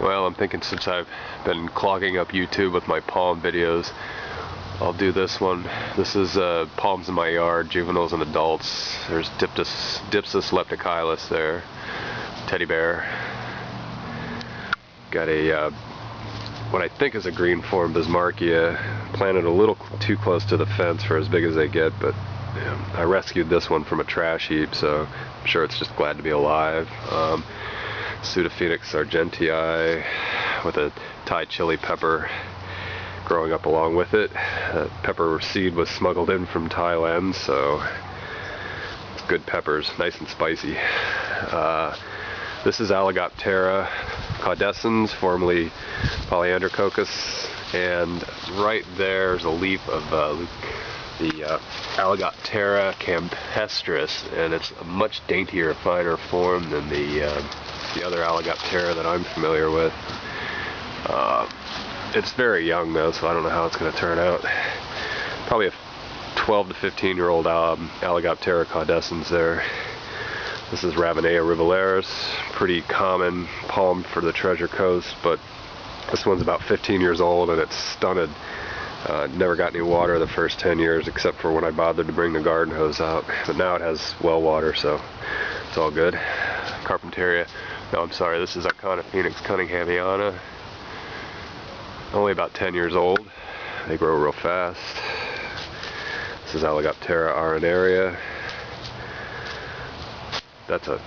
Well, I'm thinking since I've been clogging up YouTube with my palm videos, I'll do this one. This is palms in my yard, juveniles and adults. There's Dipsus leptochilus there, teddy bear. Got a what I think is a green form Bismarckia, planted a little too close to the fence for as big as they get, but I rescued this one from a trash heap, so I'm sure it's just glad to be alive. Pseudophoenix sargentii with a Thai chili pepper growing up along with it. Pepper seed was smuggled in from Thailand, so it's good peppers, nice and spicy. This is Alligoptera caudescens, formerly Polyandrococcus, and right there's a leaf of the Alligoptera campestris, and it's a much daintier, finer form than the other Alligoptera that I'm familiar with. It's very young though, so I don't know how it's going to turn out. Probably a 12 to 15 year old Alligoptera caudescens there. This is Ravenea rivularis, pretty common palm for the Treasure Coast, but this one's about 15 years old and it's stunted. Never got any water the first 10 years except for when I bothered to bring the garden hose out, but now it has well water, so it's all good. Carpentaria, no, I'm sorry, this is Iconophoenix cunninghamiana. Only about 10 years old. They grow real fast. This is Alligoptera arenaria. That's a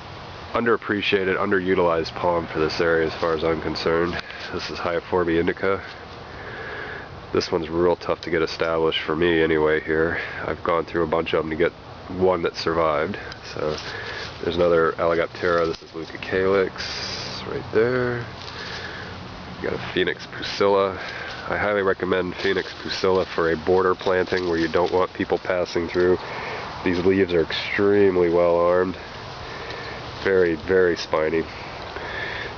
underappreciated, underutilized palm for this area as far as I'm concerned. This is Hyophorbe indica. This one's real tough to get established for me anyway here. I've gone through a bunch of them to get one that survived. So there's another Alligoptera. This is Leucocalyx right there. You got a Phoenix pusilla. I highly recommend Phoenix pusilla for a border planting where you don't want people passing through. These leaves are extremely well armed. Very, very spiny.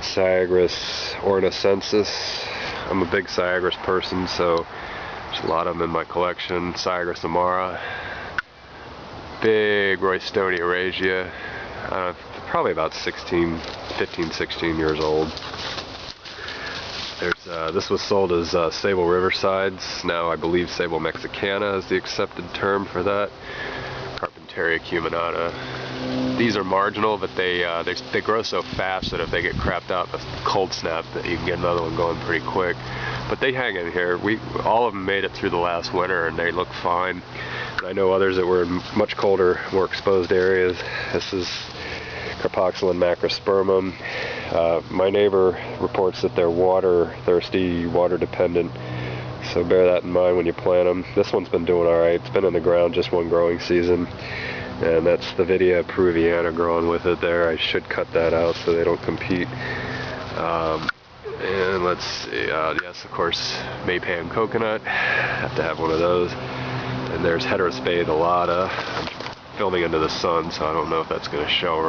Syagris ornacensis. I'm a big Syagris person, so there's a lot of them in my collection. Syagris amara. Big Roystonia erasea. Probably about 15, 16 years old. There's this was sold as Sable Riversides. Now I believe Sable Mexicana is the accepted term for that. Carpentaria acuminata. These are marginal, but they grow so fast that if they get crapped out in a cold snap, that you can get another one going pretty quick. But they hang in here. All of them made it through the last winter, and they look fine. And I know others that were in much colder, more exposed areas. This is Carpoxylon macrospermum. My neighbor reports that they're water thirsty, water dependent, so bear that in mind when you plant them. This one's been doing alright. It's been in the ground just one growing season, and that's the Vidia peruviana growing with it there. I should cut that out so they don't compete. And let's see, yes, of course, Maypan coconut, have to have one of those. And there's Heterospade alata. I'm filming into the sun, so I don't know if that's going to show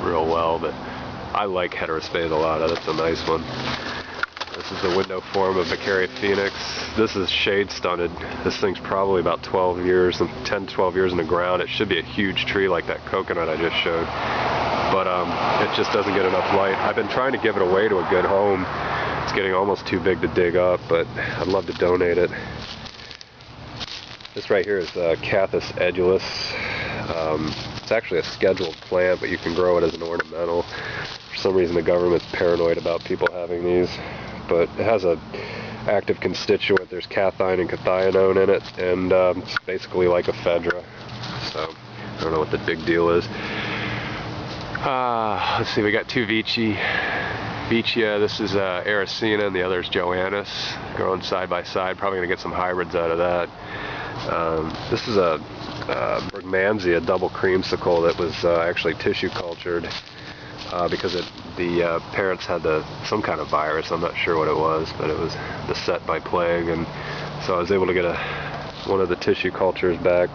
real well, but I like Heterospade alata. That's a nice one. This is the window form of Beccaria phoenix. This is shade stunted. This thing's probably about 12 years, 10 to 12 years in the ground. It should be a huge tree like that coconut I just showed, but it just doesn't get enough light. I've been trying to give it away to a good home. It's getting almost too big to dig up, but I'd love to donate it. This right here is Cathis edulis. It's actually a scheduled plant, but you can grow it as an ornamental. For some reason the government's paranoid about people having these, but it has a active constituent. There's cathinone and cathinone in it, and it's basically like ephedra. So I don't know what the big deal is. Let's see, we got two Veitchia. This is Ericina, and the other is Joannis, growing side by side. Probably going to get some hybrids out of that. This is a Bergmansia double creamsicle that was actually tissue cultured because the parents had some kind of virus. I'm not sure what it was, but it was beset by plague, and so I was able to get one of the tissue cultures back.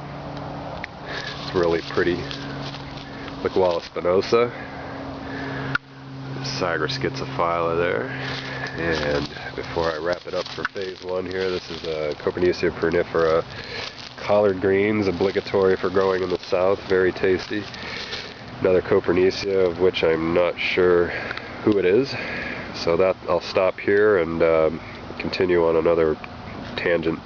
It's really pretty. Liquala spinosa. Syagris schizophylla there. And before I wrap it up for phase one here, this is Copernicia prunifera. Collard greens, obligatory for growing in the south, very tasty. Another Copernicia, of which I'm not sure who it is. So that I'll stop here and continue on another tangent